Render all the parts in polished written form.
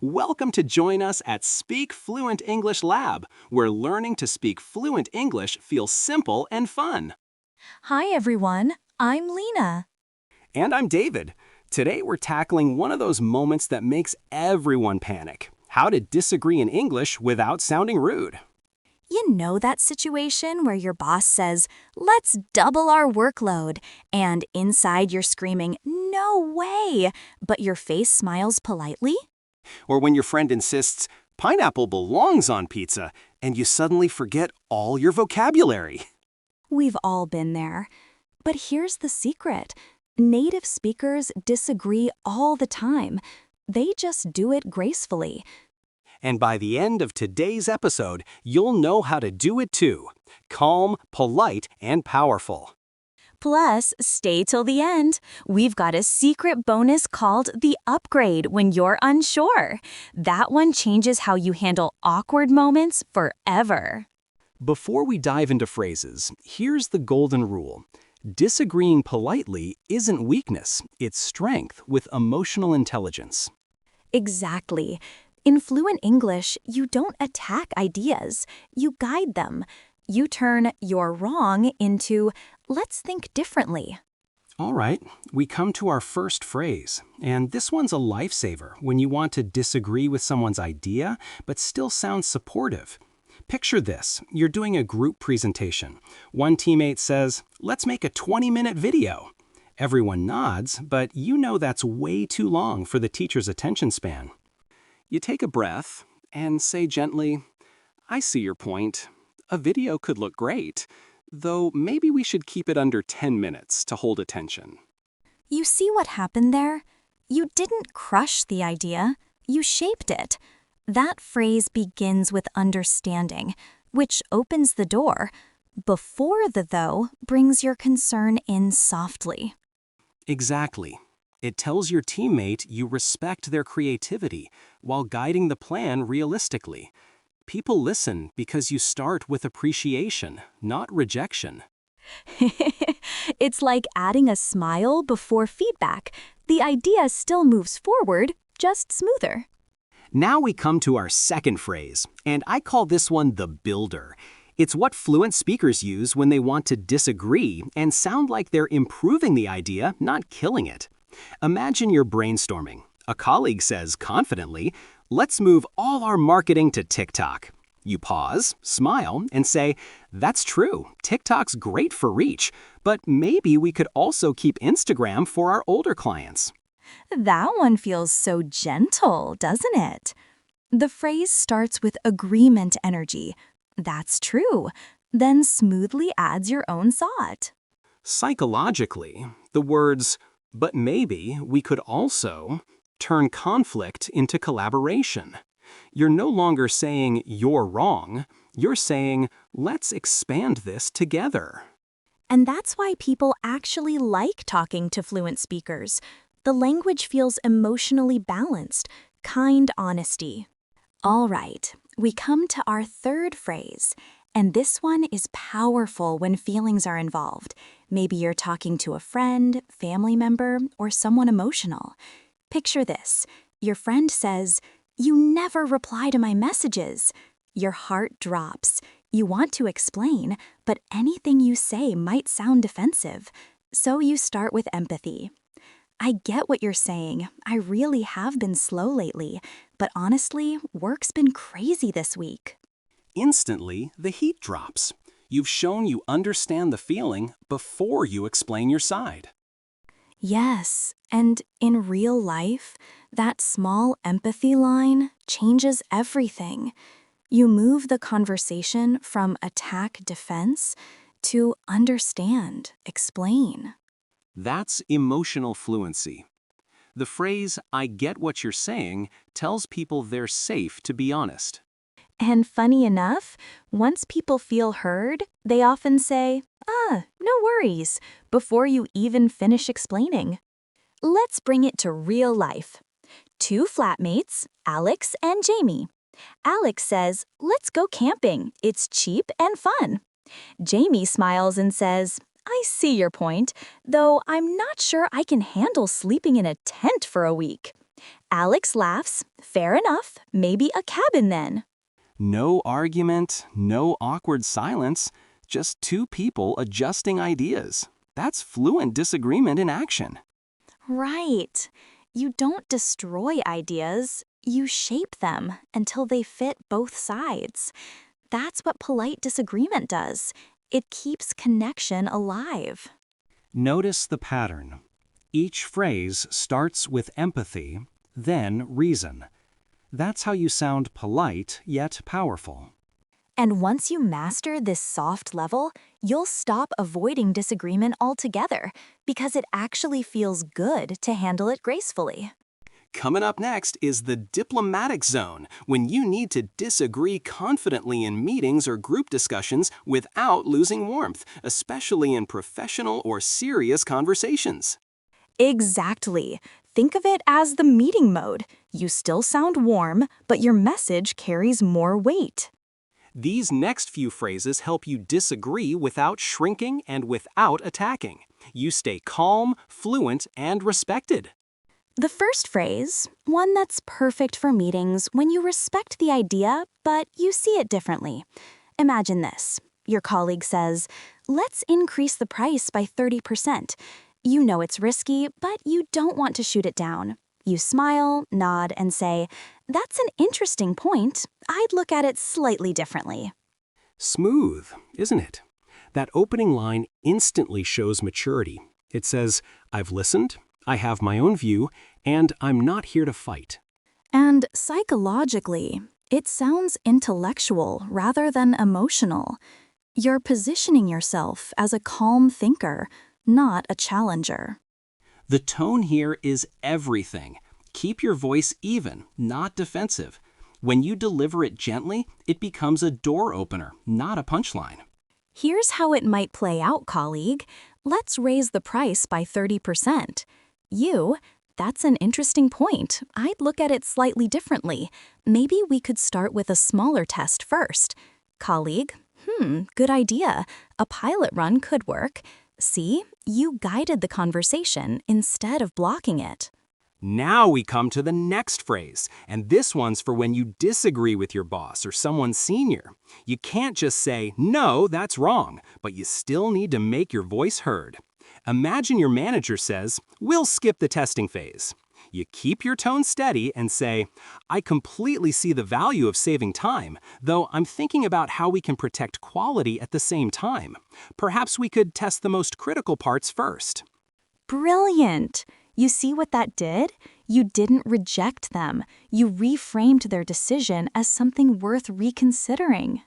Welcome to join us at Speak Fluent English Lab, where learning to speak fluent English feels simple and fun. Hi everyone, I'm Lena. And I'm David. Today we're tackling one of those moments that makes everyone panic: how to disagree in English without sounding rude. You know that situation where your boss says, "Let's double our workload," and inside you're screaming, "No way!" but your face smiles politely? Or when your friend insists, pineapple belongs on pizza, and you suddenly forget all your vocabulary. We've all been there. But here's the secret. Native speakers disagree all the time. They just do it gracefully. And by the end of today's episode, you'll know how to do it too. Calm, polite, and powerful. Plus, stay till the end. We've got a secret bonus called the upgrade when you're unsure. That one changes how you handle awkward moments forever. Before we dive into phrases, here's the golden rule. Disagreeing politely isn't weakness, it's strength with emotional intelligence. Exactly. In fluent English, you don't attack ideas, you guide them. You turn "you're wrong" into "let's think differently." All right, we come to our first phrase, and this one's a lifesaver when you want to disagree with someone's idea but still sound supportive. Picture this: you're doing a group presentation. One teammate says, "Let's make a 20-minute video." Everyone nods, but you know that's way too long for the teacher's attention span. You take a breath and say gently, "I see your point. A video could look great, though maybe we should keep it under 10 minutes to hold attention." You see what happened there? You didn't crush the idea, you shaped it. That phrase begins with understanding, which opens the door. Before the "though" brings your concern in softly. Exactly. It tells your teammate you respect their creativity while guiding the plan realistically. People listen because you start with appreciation, not rejection. It's like adding a smile before feedback. The idea still moves forward, just smoother. Now we come to our second phrase, and I call this one the builder. It's what fluent speakers use when they want to disagree and sound like they're improving the idea, not killing it. Imagine you're brainstorming. A colleague says confidently, "Let's move all our marketing to TikTok." You pause, smile, and say, "That's true. TikTok's great for reach, but maybe we could also keep Instagram for our older clients." That one feels so gentle, doesn't it? The phrase starts with agreement energy. That's true. Then smoothly adds your own thought. Psychologically, the words, "but maybe we could also," turn conflict into collaboration. You're no longer saying "you're wrong," you're saying "let's expand this together." And that's why people actually like talking to fluent speakers. The language feels emotionally balanced, kind honesty. All right, we come to our third phrase, and this one is powerful when feelings are involved. Maybe you're talking to a friend, family member, or someone emotional. Picture this. Your friend says, "You never reply to my messages." Your heart drops. You want to explain, but anything you say might sound defensive. So you start with empathy. "I get what you're saying. I really have been slow lately, but honestly, work's been crazy this week." Instantly, the heat drops. You've shown you understand the feeling before you explain your side. Yes, and in real life, that small empathy line changes everything. You move the conversation from attack-defense to understand, explain. That's emotional fluency. The phrase, "I get what you're saying," tells people they're safe to be honest. And funny enough, once people feel heard, they often say, "No worries," before you even finish explaining. Let's bring it to real life. Two flatmates, Alex and Jamie. Alex says, "Let's go camping. It's cheap and fun." Jamie smiles and says, "I see your point, though I'm not sure I can handle sleeping in a tent for a week." Alex laughs. Fair enough. Maybe a cabin then. No argument, no awkward silence, just two people adjusting ideas. That's fluent disagreement in action. Right. You don't destroy ideas, you shape them until they fit both sides. That's what polite disagreement does. It keeps connection alive. Notice the pattern. Each phrase starts with empathy, then reason. That's how you sound polite yet powerful. And once you master this soft level, you'll stop avoiding disagreement altogether because it actually feels good to handle it gracefully. Coming up next is the diplomatic zone, when you need to disagree confidently in meetings or group discussions without losing warmth, especially in professional or serious conversations. Exactly. Think of it as the meeting mode. You still sound warm, but your message carries more weight. These next few phrases help you disagree without shrinking and without attacking. You stay calm, fluent, and respected. The first phrase, one that's perfect for meetings when you respect the idea, but you see it differently. Imagine this. Your colleague says, "Let's increase the price by 30%. You know it's risky, but you don't want to shoot it down. You smile, nod, and say, "That's an interesting point. I'd look at it slightly differently." Smooth, isn't it? That opening line instantly shows maturity. It says, I've listened, I have my own view, and I'm not here to fight. And psychologically, it sounds intellectual rather than emotional. You're positioning yourself as a calm thinker, not a challenger. The tone here is everything. Keep your voice even, not defensive. When you deliver it gently, it becomes a door opener, not a punchline. Here's how it might play out, colleague. Let's raise the price by 30%. You, that's an interesting point. I'd look at it slightly differently. Maybe we could start with a smaller test first. Colleague, good idea. A pilot run could work. See, you guided the conversation instead of blocking it. Now we come to the next phrase, and this one's for when you disagree with your boss or someone senior. You can't just say, no, that's wrong, but you still need to make your voice heard. Imagine your manager says, we'll skip the testing phase. You keep your tone steady and say, I completely see the value of saving time, though I'm thinking about how we can protect quality at the same time. Perhaps we could test the most critical parts first. Brilliant! You see what that did? You didn't reject them. You reframed their decision as something worth reconsidering.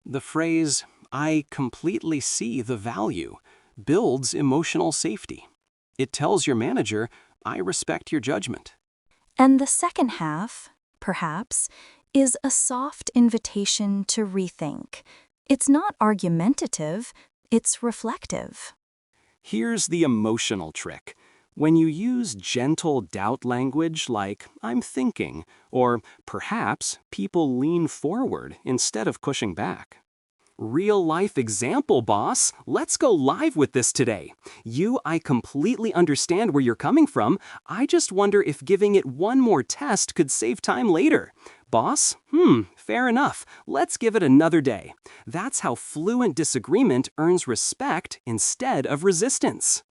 The phrase, I completely see the value, builds emotional safety. It tells your manager, I respect your judgment. And the second half, perhaps, is a soft invitation to rethink. It's not argumentative, it's reflective. Here's the emotional trick. When you use gentle doubt language like, I'm thinking, or perhaps people lean forward instead of pushing back. Real-life example, boss. Let's go live with this today. I completely understand where you're coming from. I just wonder if giving it one more test could save time later. Boss? Fair enough. Let's give it another day. That's how fluent disagreement earns respect instead of resistance.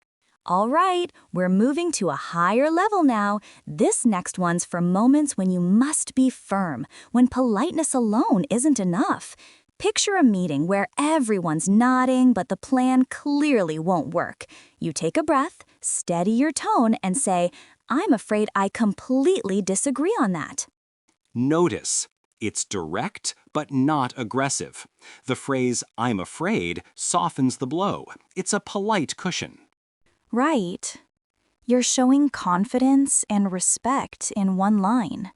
All right, we're moving to a higher level now. This next one's for moments when you must be firm, when politeness alone isn't enough. Picture a meeting where everyone's nodding, but the plan clearly won't work. You take a breath, steady your tone, and say, I'm afraid I completely disagree on that. Notice, it's direct but not aggressive. The phrase, I'm afraid, softens the blow. It's a polite cushion. Right. You're showing confidence and respect in one line.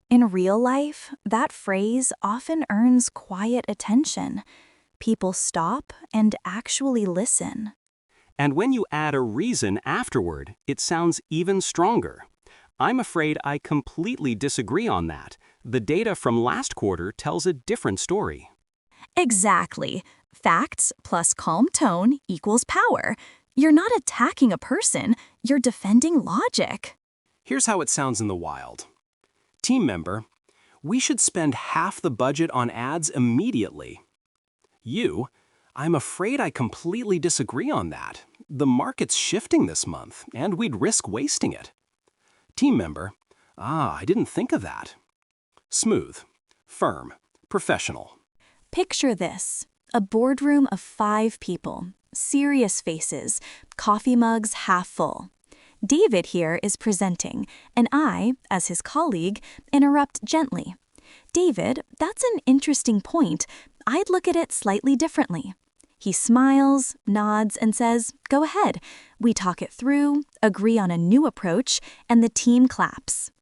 In real life, that phrase often earns quiet attention. People stop and actually listen. And when you add a reason afterward, it sounds even stronger. I'm afraid I completely disagree on that. The data from last quarter tells a different story. Exactly. Facts plus calm tone equals power. You're not attacking a person, you're defending logic. Here's how it sounds in the wild. Team member, we should spend half the budget on ads immediately. You, I'm afraid I completely disagree on that. The market's shifting this month, and we'd risk wasting it. Team member, I didn't think of that. Smooth, firm, professional. Picture this: a boardroom of 5 people, serious faces, coffee mugs half full. David here is presenting, and I, as his colleague, interrupt gently. David, that's an interesting point. I'd look at it slightly differently. He smiles, nods, and says, go ahead. We talk it through, agree on a new approach, and the team claps.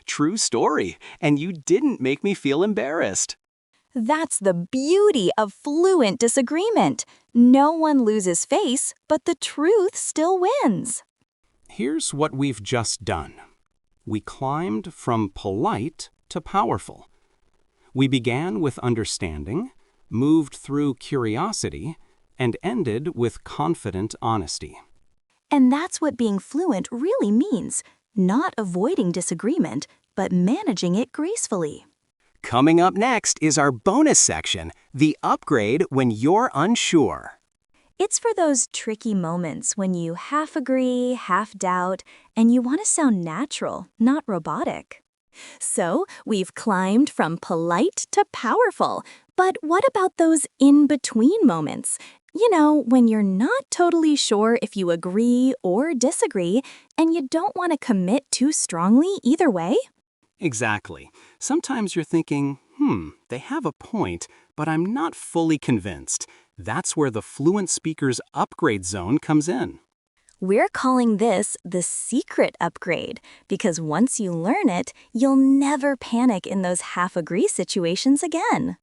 True story, and you didn't make me feel embarrassed. That's the beauty of fluent disagreement. No one loses face, but the truth still wins. Here's what we've just done. We climbed from polite to powerful. We began with understanding, moved through curiosity, and ended with confident honesty. And that's what being fluent really means: not avoiding disagreement, but managing it gracefully. Coming up next is our bonus section, the upgrade when you're unsure. It's for those tricky moments when you half agree, half doubt, and you want to sound natural, not robotic. So, we've climbed from polite to powerful, but what about those in-between moments? You know, when you're not totally sure if you agree or disagree, and you don't want to commit too strongly either way? Exactly. Sometimes you're thinking, they have a point, but I'm not fully convinced. That's where the fluent speaker's upgrade zone comes in. We're calling this the secret upgrade, because once you learn it, you'll never panic in those half-agree situations again.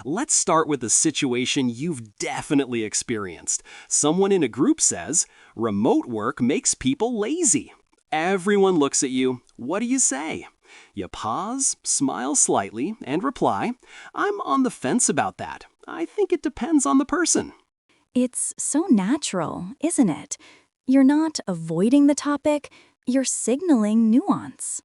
Let's start with a situation you've definitely experienced. Someone in a group says, remote work makes people lazy. Everyone looks at you. What do you say? You pause, smile slightly, and reply, I'm on the fence about that. I think it depends on the person. It's so natural, isn't it? You're not avoiding the topic, you're signaling nuance.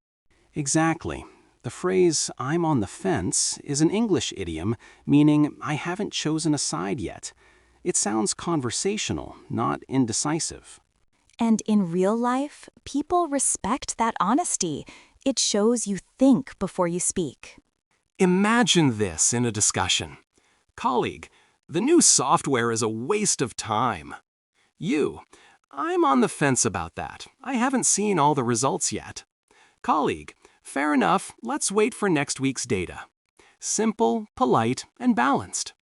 Exactly. The phrase, I'm on the fence, is an English idiom, meaning I haven't chosen a side yet. It sounds conversational, not indecisive. And in real life, people respect that honesty. It shows you think before you speak. Imagine this in a discussion. Colleague, the new software is a waste of time. You, I'm on the fence about that. I haven't seen all the results yet. Colleague, fair enough, let's wait for next week's data. Simple, polite, and balanced.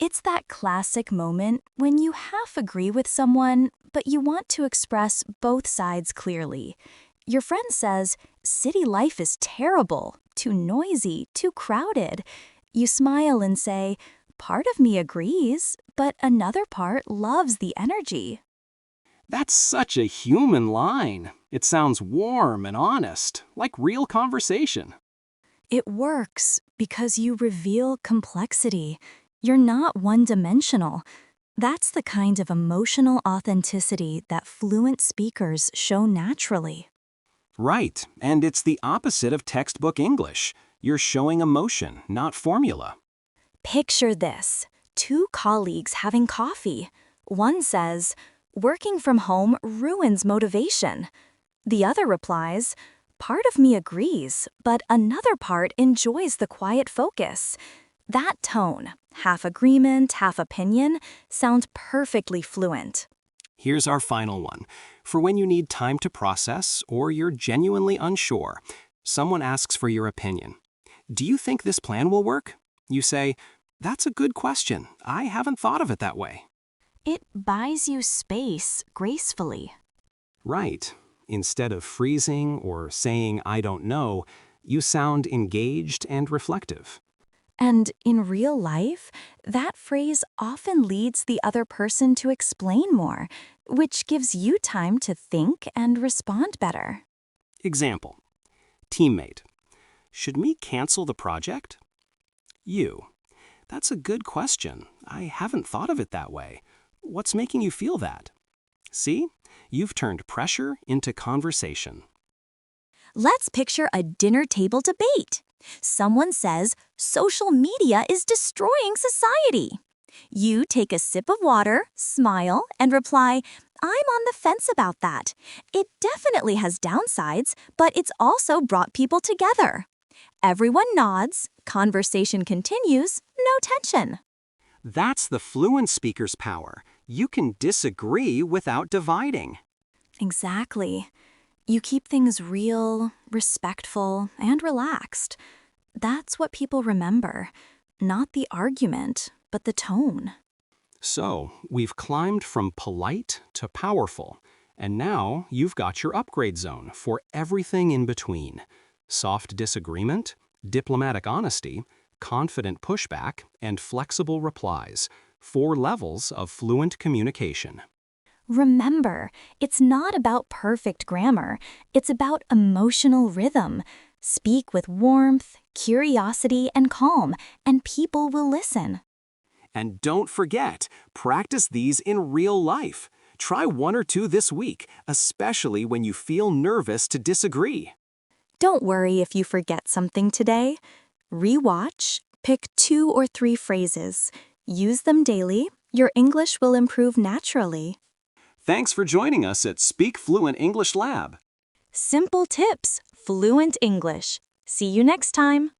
It's that classic moment when you half agree with someone, but you want to express both sides clearly. Your friend says, city life is terrible, too noisy, too crowded. You smile and say, part of me agrees, but another part loves the energy. That's such a human line. It sounds warm and honest, like real conversation. It works because you reveal complexity. You're not one-dimensional. That's the kind of emotional authenticity that fluent speakers show naturally. Right, and it's the opposite of textbook English. You're showing emotion, not formula. Picture this: 2 colleagues having coffee. One says, working from home ruins motivation. The other replies, part of me agrees, but another part enjoys the quiet focus. That tone, half agreement, half opinion, sounds perfectly fluent. Here's our final one. For when you need time to process or you're genuinely unsure, someone asks for your opinion. Do you think this plan will work? You say, that's a good question. I haven't thought of it that way. It buys you space gracefully. Right. Instead of freezing or saying, I don't know, you sound engaged and reflective. And in real life, that phrase often leads the other person to explain more, which gives you time to think and respond better. Example. Teammate. Should we cancel the project? You. That's a good question. I haven't thought of it that way. What's making you feel that? See? You've turned pressure into conversation. Let's picture a dinner table debate. Someone says, social media is destroying society. You take a sip of water, smile, and reply, I'm on the fence about that. It definitely has downsides, but it's also brought people together. Everyone nods, conversation continues, no tension. That's the fluent speaker's power. You can disagree without dividing. Exactly. You keep things real, respectful, and relaxed. That's what people remember. Not the argument, but the tone. So, we've climbed from polite to powerful, and now you've got your upgrade zone for everything in between. Soft disagreement, diplomatic honesty, confident pushback, and flexible replies. 4 levels of fluent communication. Remember, it's not about perfect grammar. It's about emotional rhythm. Speak with warmth, curiosity, and calm, and people will listen. And don't forget, practice these in real life. Try 1 or 2 this week, especially when you feel nervous to disagree. Don't worry if you forget something today. Rewatch, pick 2 or 3 phrases. Use them daily. Your English will improve naturally. Thanks for joining us at Speak Fluent English Lab. Simple tips, fluent English. See you next time.